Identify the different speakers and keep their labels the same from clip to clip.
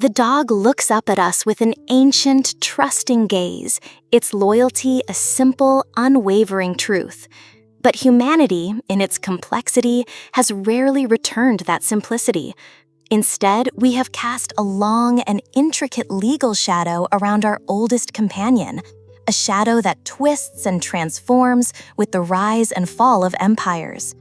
Speaker 1: The dog looks up at us with an ancient, trusting gaze, its loyalty a simple, unwavering truth. But humanity, in its complexity, has rarely returned that simplicity. Instead, we have cast a long and intricate legal shadow around our oldest companion, a shadow that twists and transforms with the rise and fall of empires.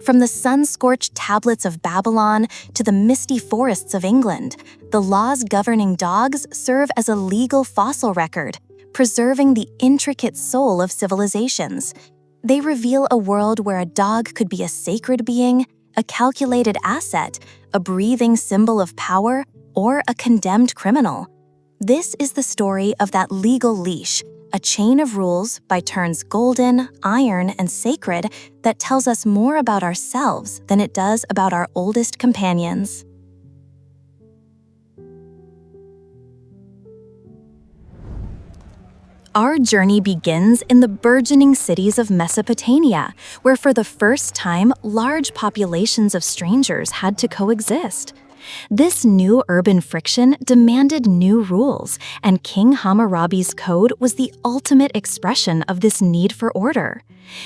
Speaker 1: From the sun-scorched tablets of Babylon to the misty forests of England, the laws governing dogs serve as a legal fossil record, preserving the intricate soul of civilizations. They reveal a world where a dog could be a sacred being, a calculated asset, a breathing symbol of power, or a condemned criminal. This is the story of that legal leash, a chain of rules, by turns golden, iron, and sacred, that tells us more about ourselves than it does about our oldest companions. Our journey begins in the burgeoning cities of Mesopotamia, where for the first time, large populations of strangers had to coexist. This new urban friction demanded new rules, and King Hammurabi's code was the ultimate expression of this need for order.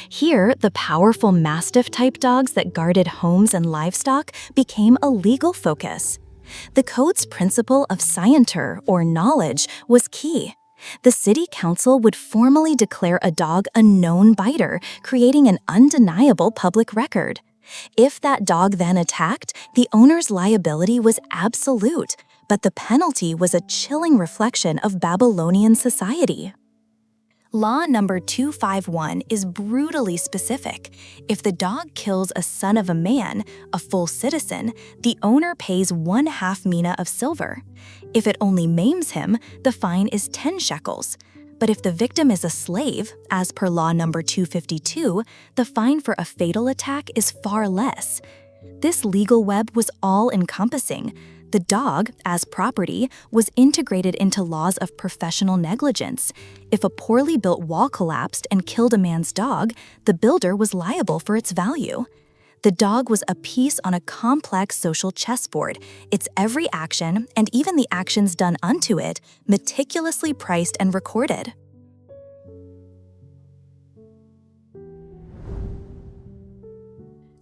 Speaker 1: Here, the powerful Mastiff-type dogs that guarded homes and livestock became a legal focus. The code's principle of scienter, or knowledge, was key. The city council would formally declare a dog a known biter, creating an undeniable public record. If that dog then attacked, the owner's liability was absolute, but the penalty was a chilling reflection of Babylonian society. Law number 251 is brutally specific. If the dog kills a son of a man, a full citizen, the owner pays 1/2 mina of silver. If it only maims him, the fine is 10 shekels. But if the victim is a slave, as per law number 252, the fine for a fatal attack is far less. This legal web was all-encompassing. The dog, as property, was integrated into laws of professional negligence. If a poorly built wall collapsed and killed a man's dog, the builder was liable for its value. The dog was a piece on a complex social chessboard, its every action, and even the actions done unto it, meticulously priced and recorded.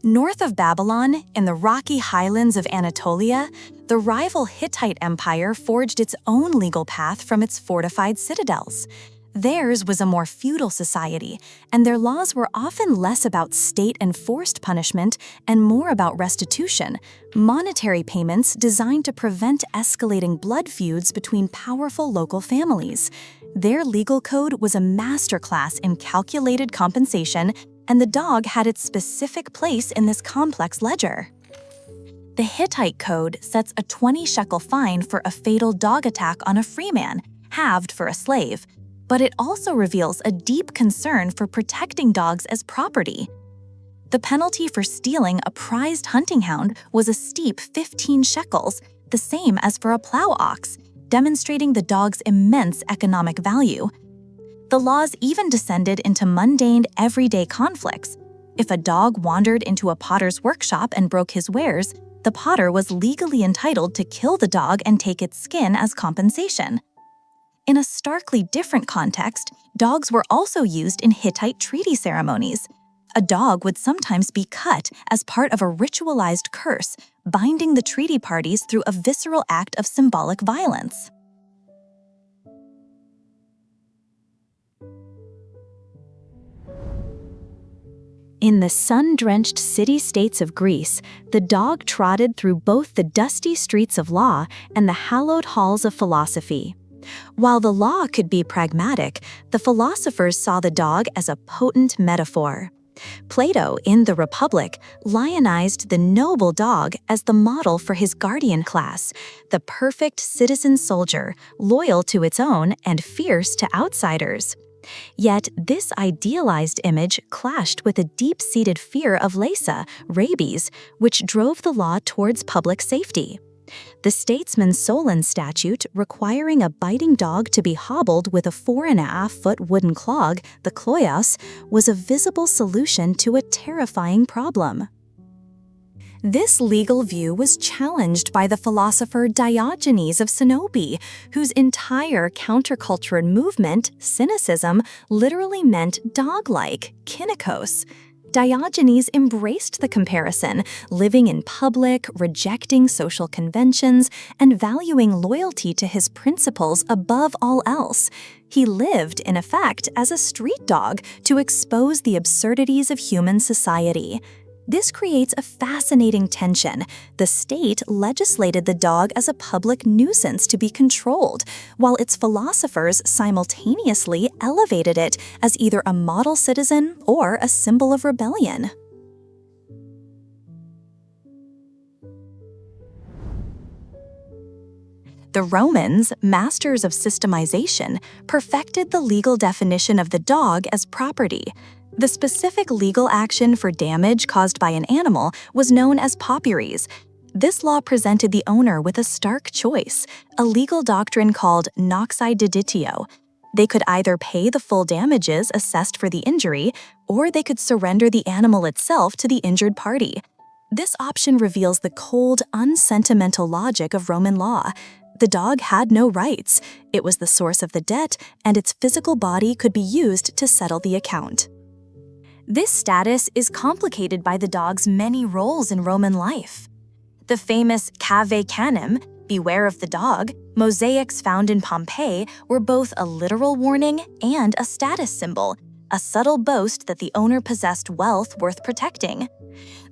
Speaker 1: North of Babylon, in the rocky highlands of Anatolia, the rival Hittite Empire forged its own legal path from its fortified citadels. Theirs was a more feudal society, and their laws were often less about state-enforced punishment and more about restitution, monetary payments designed to prevent escalating blood feuds between powerful local families. Their legal code was a masterclass in calculated compensation, and the dog had its specific place in this complex ledger. The Hittite code sets a 20-shekel fine for a fatal dog attack on a freeman, halved for a slave. But it also reveals a deep concern for protecting dogs as property. The penalty for stealing a prized hunting hound was a steep 15 shekels, the same as for a plow ox, demonstrating the dog's immense economic value. The laws even descended into mundane, everyday conflicts. If a dog wandered into a potter's workshop and broke his wares, the potter was legally entitled to kill the dog and take its skin as compensation. In a starkly different context, dogs were also used in Hittite treaty ceremonies. A dog would sometimes be cut as part of a ritualized curse, binding the treaty parties through a visceral act of symbolic violence. In the sun-drenched city-states of Greece, the dog trotted through both the dusty streets of law and the hallowed halls of philosophy. While the law could be pragmatic, the philosophers saw the dog as a potent metaphor. Plato, in The Republic, lionized the noble dog as the model for his guardian class, the perfect citizen soldier, loyal to its own and fierce to outsiders. Yet this idealized image clashed with a deep-seated fear of Lesa, rabies, which drove the law towards public safety. The statesman Solon statute requiring a biting dog to be hobbled with a 4.5-foot wooden clog, the kloios, was a visible solution to a terrifying problem. This legal view was challenged by the philosopher Diogenes of Sinope, whose entire counterculture movement, cynicism, literally meant dog-like, kynikos. Diogenes embraced the comparison, living in public, rejecting social conventions, and valuing loyalty to his principles above all else. He lived, in effect, as a street dog to expose the absurdities of human society. This creates a fascinating tension. The state legislated the dog as a public nuisance to be controlled, while its philosophers simultaneously elevated it as either a model citizen or a symbol of rebellion. The Romans, masters of systemization, perfected the legal definition of the dog as property. The specific legal action for damage caused by an animal was known as pauperies. This law presented the owner with a stark choice, a legal doctrine called noxi deditio. They could either pay the full damages assessed for the injury, or they could surrender the animal itself to the injured party. This option reveals the cold, unsentimental logic of Roman law. The dog had no rights. It was the source of the debt, and its physical body could be used to settle the account. This status is complicated by the dog's many roles in Roman life. The famous cave canem, beware of the dog, mosaics found in Pompeii were both a literal warning and a status symbol, a subtle boast that the owner possessed wealth worth protecting.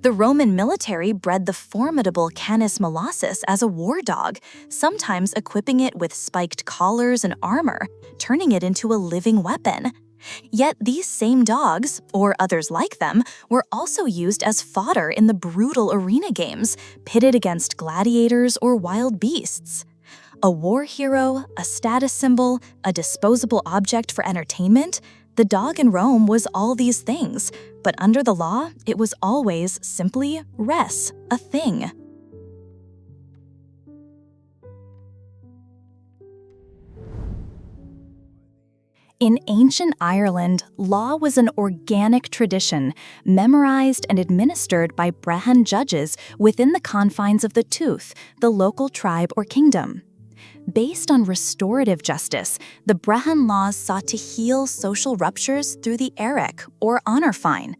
Speaker 1: The Roman military bred the formidable Canis molossus as a war dog, sometimes equipping it with spiked collars and armor, turning it into a living weapon. Yet these same dogs, or others like them, were also used as fodder in the brutal arena games, pitted against gladiators or wild beasts. A war hero, a status symbol, a disposable object for entertainment, the dog in Rome was all these things, but under the law, it was always simply res, a thing. In ancient Ireland, law was an organic tradition, memorized and administered by Brehon judges within the confines of the Tuath, the local tribe or kingdom. Based on restorative justice, the Brehon laws sought to heal social ruptures through the eric, or honor fine.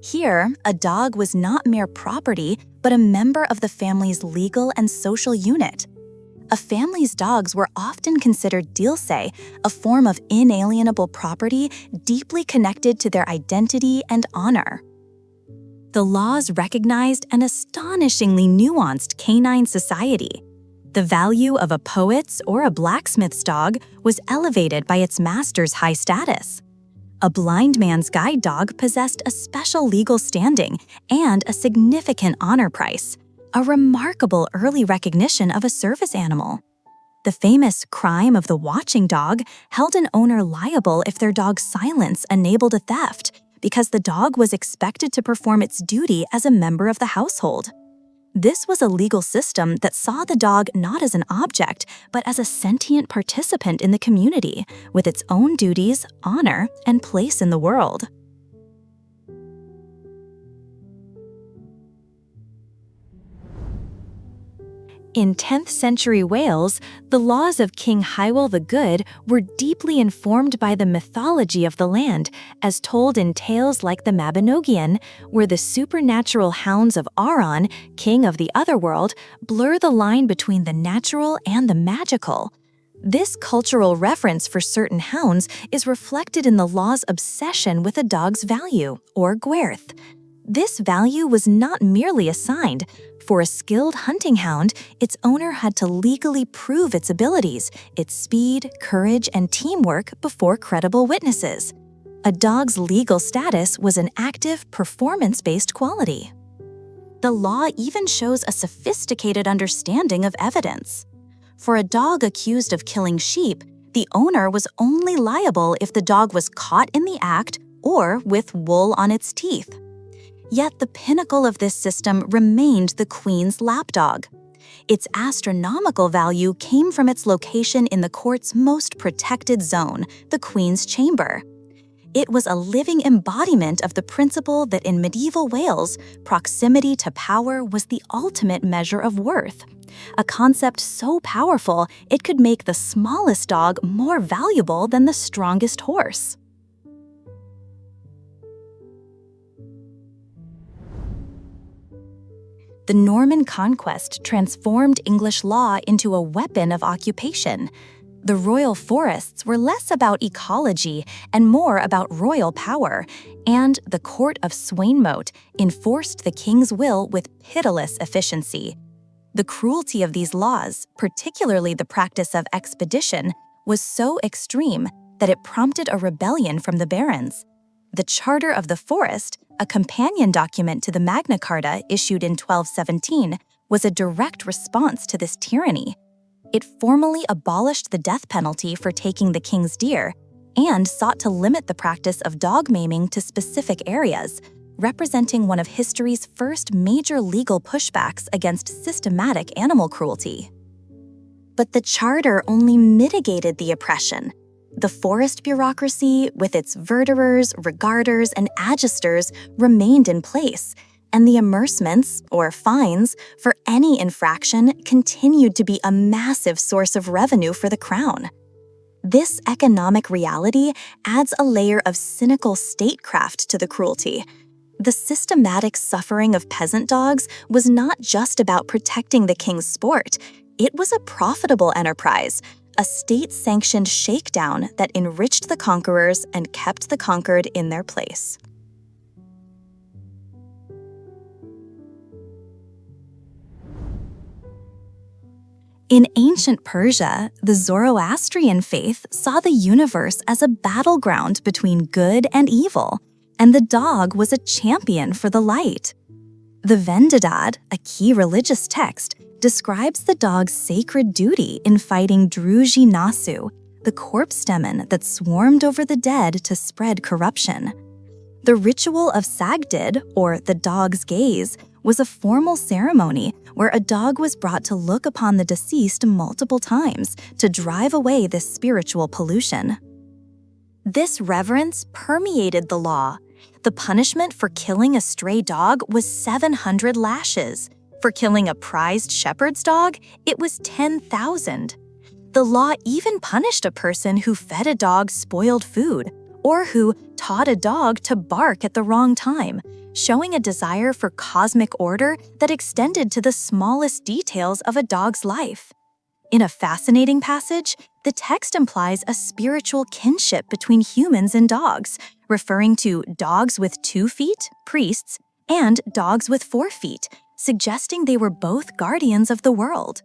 Speaker 1: Here, a dog was not mere property, but a member of the family's legal and social unit. A family's dogs were often considered dilse, a form of inalienable property deeply connected to their identity and honor. The laws recognized an astonishingly nuanced canine society. The value of a poet's or a blacksmith's dog was elevated by its master's high status. A blind man's guide dog possessed a special legal standing and a significant honor price, a remarkable early recognition of a service animal. The famous crime of the watching dog held an owner liable if their dog's silence enabled a theft, because the dog was expected to perform its duty as a member of the household. This was a legal system that saw the dog not as an object, but as a sentient participant in the community, with its own duties, honor, and place in the world. In 10th century Wales, the laws of King Hywel the Good were deeply informed by the mythology of the land, as told in tales like the Mabinogion, where the supernatural hounds of Auron, king of the otherworld, blur the line between the natural and the magical. This cultural reference for certain hounds is reflected in the law's obsession with a dog's value, or gwerth. This value was not merely assigned. For a skilled hunting hound, its owner had to legally prove its abilities, its speed, courage, and teamwork before credible witnesses. A dog's legal status was an active, performance-based quality. The law even shows a sophisticated understanding of evidence. For a dog accused of killing sheep, the owner was only liable if the dog was caught in the act or with wool on its teeth. Yet the pinnacle of this system remained the queen's lapdog. Its astronomical value came from its location in the court's most protected zone, the queen's chamber. It was a living embodiment of the principle that in medieval Wales, proximity to power was the ultimate measure of worth. A concept so powerful it could make the smallest dog more valuable than the strongest horse. The Norman conquest transformed English law into a weapon of occupation. The royal forests were less about ecology and more about royal power, and the court of Swainmote enforced the king's will with pitiless efficiency. The cruelty of these laws, particularly the practice of expedition, was so extreme that it prompted a rebellion from the barons. The Charter of the Forest, a companion document to the Magna Carta issued in 1217, was a direct response to this tyranny. It formally abolished the death penalty for taking the king's deer and sought to limit the practice of dog maiming to specific areas, representing one of history's first major legal pushbacks against systematic animal cruelty. But the charter only mitigated the oppression. The forest bureaucracy, with its verderers, regarders, and agisters, remained in place, and the amercements, or fines, for any infraction continued to be a massive source of revenue for the crown. This economic reality adds a layer of cynical statecraft to the cruelty. The systematic suffering of peasant dogs was not just about protecting the king's sport. It was a profitable enterprise, a state-sanctioned shakedown that enriched the conquerors and kept the conquered in their place. In ancient Persia, the Zoroastrian faith saw the universe as a battleground between good and evil, and the dog was a champion for the light. The Vendidad, a key religious text, describes the dog's sacred duty in fighting Druji Nasu, the corpse demon that swarmed over the dead to spread corruption. The ritual of Sagdid, or the dog's gaze, was a formal ceremony where a dog was brought to look upon the deceased multiple times to drive away this spiritual pollution. This reverence permeated the law. The punishment for killing a stray dog was 700 lashes. For killing a prized shepherd's dog, it was 10,000. The law even punished a person who fed a dog spoiled food or who taught a dog to bark at the wrong time, showing a desire for cosmic order that extended to the smallest details of a dog's life. In a fascinating passage, the text implies a spiritual kinship between humans and dogs, referring to dogs with 2 feet, priests, and dogs with 4 feet, suggesting they were both guardians of the world.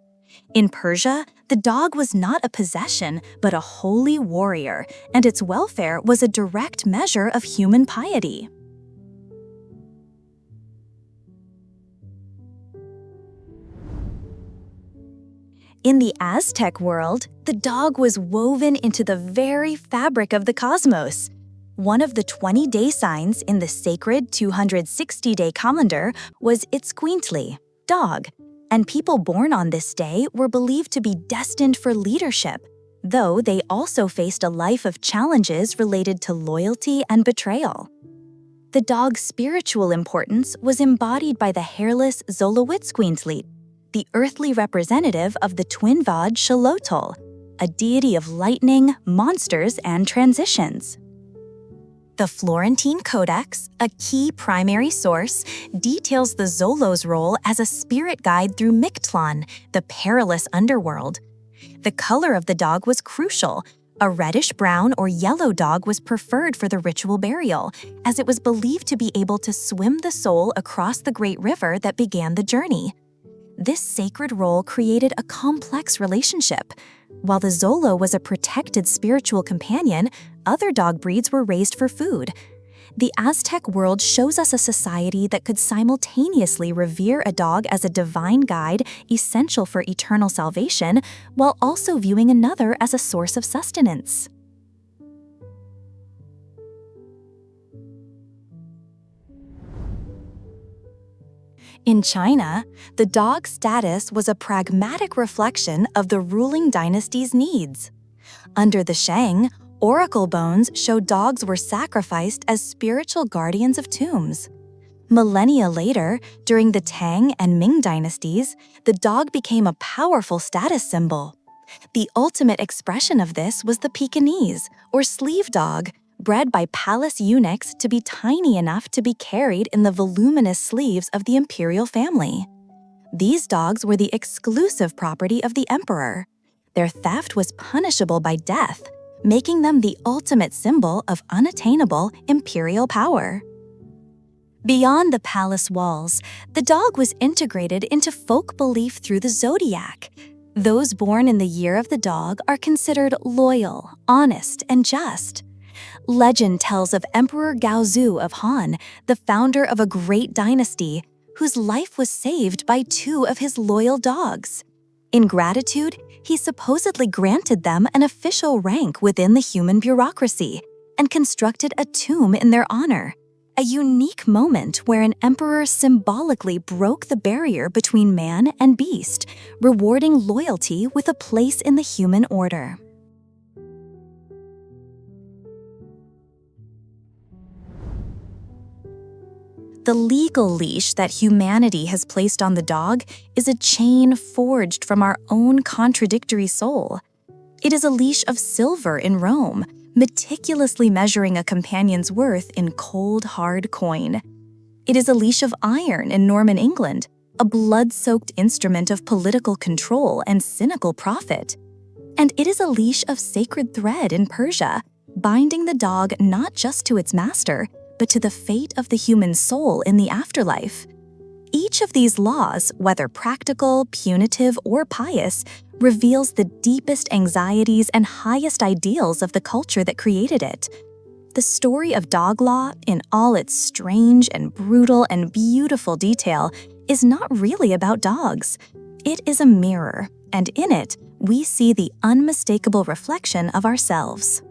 Speaker 1: In Persia, the dog was not a possession, but a holy warrior, and its welfare was a direct measure of human piety. In the Aztec world, the dog was woven into the very fabric of the cosmos. One of the 20-day signs in the sacred 260-day calendar was Itzcuintli, dog, and people born on this day were believed to be destined for leadership, though they also faced a life of challenges related to loyalty and betrayal. The dog's spiritual importance was embodied by the hairless Xoloitzcuintli, the earthly representative of the twin-god Xolotl, a deity of lightning, monsters, and transitions. The Florentine Codex, a key primary source, details the Xolo's role as a spirit guide through Mictlan, the perilous underworld. The color of the dog was crucial. A reddish-brown or yellow dog was preferred for the ritual burial, as it was believed to be able to swim the soul across the great river that began the journey. This sacred role created a complex relationship. While the Xolo was a protected spiritual companion, other dog breeds were raised for food. The Aztec world shows us a society that could simultaneously revere a dog as a divine guide essential for eternal salvation, while also viewing another as a source of sustenance. In China, the dog's status was a pragmatic reflection of the ruling dynasty's needs. Under the Shang, Oracle bones show dogs were sacrificed as spiritual guardians of tombs. Millennia later, during the Tang and Ming dynasties, the dog became a powerful status symbol. The ultimate expression of this was the Pekingese, or sleeve dog, bred by palace eunuchs to be tiny enough to be carried in the voluminous sleeves of the imperial family. These dogs were the exclusive property of the emperor. Their theft was punishable by death, making them the ultimate symbol of unattainable imperial power. Beyond the palace walls, the dog was integrated into folk belief through the zodiac. Those born in the year of the dog are considered loyal, honest, and just. Legend tells of Emperor Gaozu of Han, the founder of a great dynasty, whose life was saved by 2 of his loyal dogs. In gratitude, he supposedly granted them an official rank within the human bureaucracy and constructed a tomb in their honor, a unique moment where an emperor symbolically broke the barrier between man and beast, rewarding loyalty with a place in the human order. The legal leash that humanity has placed on the dog is a chain forged from our own contradictory soul. It is a leash of silver in Rome, meticulously measuring a companion's worth in cold, hard coin. It is a leash of iron in Norman England, a blood-soaked instrument of political control and cynical profit. And it is a leash of sacred thread in Persia, binding the dog not just to its master, but to the fate of the human soul in the afterlife. Each of these laws, whether practical, punitive, or pious, reveals the deepest anxieties and highest ideals of the culture that created it. The story of dog law, in all its strange and brutal and beautiful detail, is not really about dogs. It is a mirror, and in it, we see the unmistakable reflection of ourselves.